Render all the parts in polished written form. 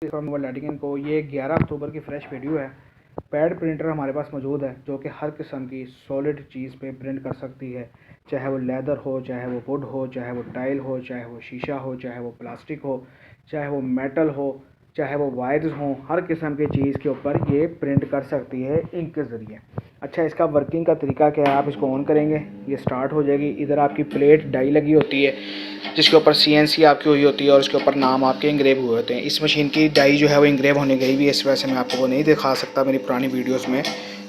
Lighting को ये 11 अक्टूबर की फ्रेश वीडियो है। पैड प्रिंटर हमारे पास मौजूद है जो कि हर किस्म की सॉलिड चीज़ पे प्रिंट कर सकती है, चाहे वो लेदर हो, चाहे वो वुड हो, चाहे वो टाइल हो, चाहे वो शीशा हो, चाहे वो प्लास्टिक हो, चाहे वो मेटल हो, चाहे वो वायर्स हों, हर किस्म की चीज़ के ऊपर ये प्रिंट कर सकती है इंक के ज़रिए। अच्छा, इसका वर्किंग का तरीका क्या है? आप इसको ऑन करेंगे, ये स्टार्ट हो जाएगी। इधर आपकी प्लेट डाई लगी होती है जिसके ऊपर CNC आपकी हुई होती है और उसके ऊपर नाम आपके इंग्रेव हुए होते हैं। इस मशीन की डाई जो है वो इंग्रेव होने गई भी है, इस वजह से मैं आपको वो नहीं दिखा सकता। मेरी पुरानी वीडियोस में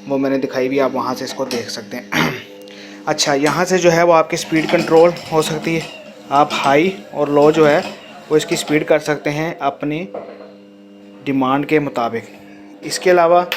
वो मैंने दिखाई भी, आप वहाँ से इसको देख सकते हैं। अच्छा, यहाँ से जो है वो आपकी स्पीड कंट्रोल हो सकती है। आप हाई और लो जो है वो इसकी स्पीड कर सकते हैं अपनी डिमांड के मुताबिक। इसके अलावा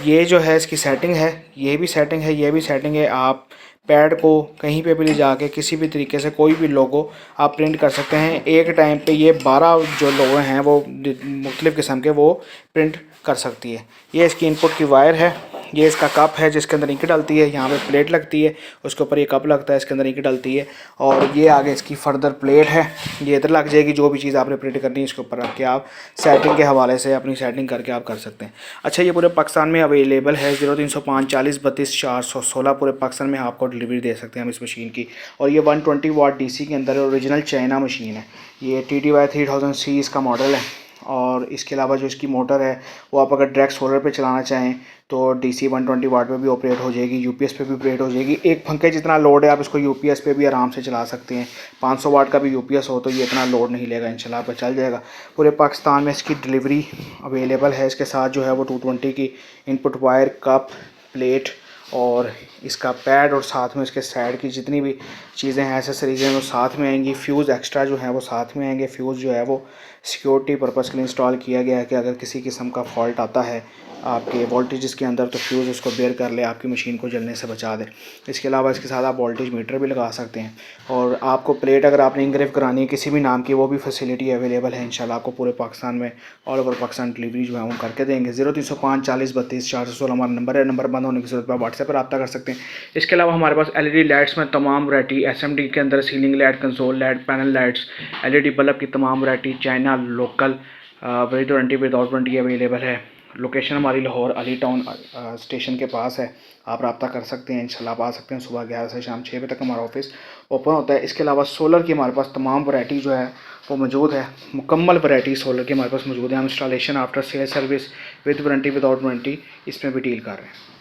ये जो है इसकी सेटिंग है, ये भी सेटिंग है, ये भी सेटिंग है। आप पैड को कहीं पे भी ले जाके किसी भी तरीके से कोई भी लोगो आप प्रिंट कर सकते हैं। एक टाइम पे ये 12 जो लोगो हैं वो मुख्तलिफ़ किस्म के वो प्रिंट कर सकती है। ये इसकी इनपुट की वायर है, ये इसका कप है जिसके अंदर इंक डलती है। यहाँ पे प्लेट लगती है, उसके ऊपर ये कप लगता है, इसके अंदर इंक डलती है। और ये आगे इसकी फर्दर प्लेट है, ये इधर लग जाएगी। जो भी चीज़ आपने प्रिंट करनी है इसके ऊपर रख के आप सेटिंग के हवाले से अपनी सेटिंग करके आप कर सकते हैं। अच्छा, ये पूरे पाकिस्तान में अवेलेबल है। 0305 40 32 416 पूरे पाकिस्तान में आपको डिलीवरी दे सकते हैं हम इस मशीन की। और ये 120 वाट DC के अंदर ओरिजिनल चाइना मशीन है। ये TTY 3000C इसका मॉडल है। और इसके अलावा जो इसकी मोटर है वो आप अगर डायरेक्ट सोलर पे चलाना चाहें तो DC 120 वाट पे भी ऑपरेट हो जाएगी, UPS पे भी ऑपरेट हो जाएगी। एक पंखे जितना लोड है आप इसको UPS पे भी आराम से चला सकते हैं। 500 वाट का भी UPS हो तो ये इतना लोड नहीं लेगा, इंशाल्लाह आपका चल जाएगा। पूरे पाकिस्तान में इसकी डिलीवरी अवेलेबल है। इसके साथ जो है वो 220 की इनपुट वायर, कप, प्लेट और इसका पैड और साथ में इसके साइड की जितनी भी चीज़ें हैं, एसेसरीज़ हैं, वो साथ में आएंगी। फ्यूज़ एक्स्ट्रा जो है वो साथ में आएंगे। फ्यूज़ जो है वो सिक्योरिटी पर्पज़ के लिए इंस्टॉल किया गया है कि अगर किसी किस्म का फॉल्ट आता है आपके वोल्टेज के अंदर तो फ्यूज़ उसको बेयर कर ले, आपकी मशीन को जलने से बचा दे। इसके अलावा इसके साथ आप वोल्टेज मीटर भी लगा सकते हैं। और आपको प्लेट अगर आपने इंग्रेव करानी है किसी भी नाम की, वो भी फैसिलिटी अवेलेबल है। इंशाल्लाह आपको पूरे पाकिस्तान में ऑल ओवर पाकिस्तान डिलीवरी जो है वो करके देंगे। 0305 40 32 416 हमारा नंबर है। नंबर बंद होने की जरूरत पर व्हाट्सएप पर रब्ता कर सकते हैं। इसके अलावा हमारे पास LED लाइट्स में तमाम वैरायटी, SMD के अंदर ceiling light, console light, panel lights, LED bulb की तमाम variety, China, local, with warranty, without warranty available है। लोकेशन हमारी लाहौर अली टाउन स्टेशन के पास है। आप रब्ता कर सकते हैं, इंशाल्लाह आप आ सकते हैं। सुबह 11 से शाम 6 बजे तक हमारा ऑफिस ओपन होता है। इसके अलावा सोलर की हमारे पास तमाम वैरायटी जो है वो मौजूद है। मुकम्मल वैरायटी सोलर की हमारे पास मौजूद है। हम installation after sale service with warranty, without warranty इसमें भी डील कर रहे हैं।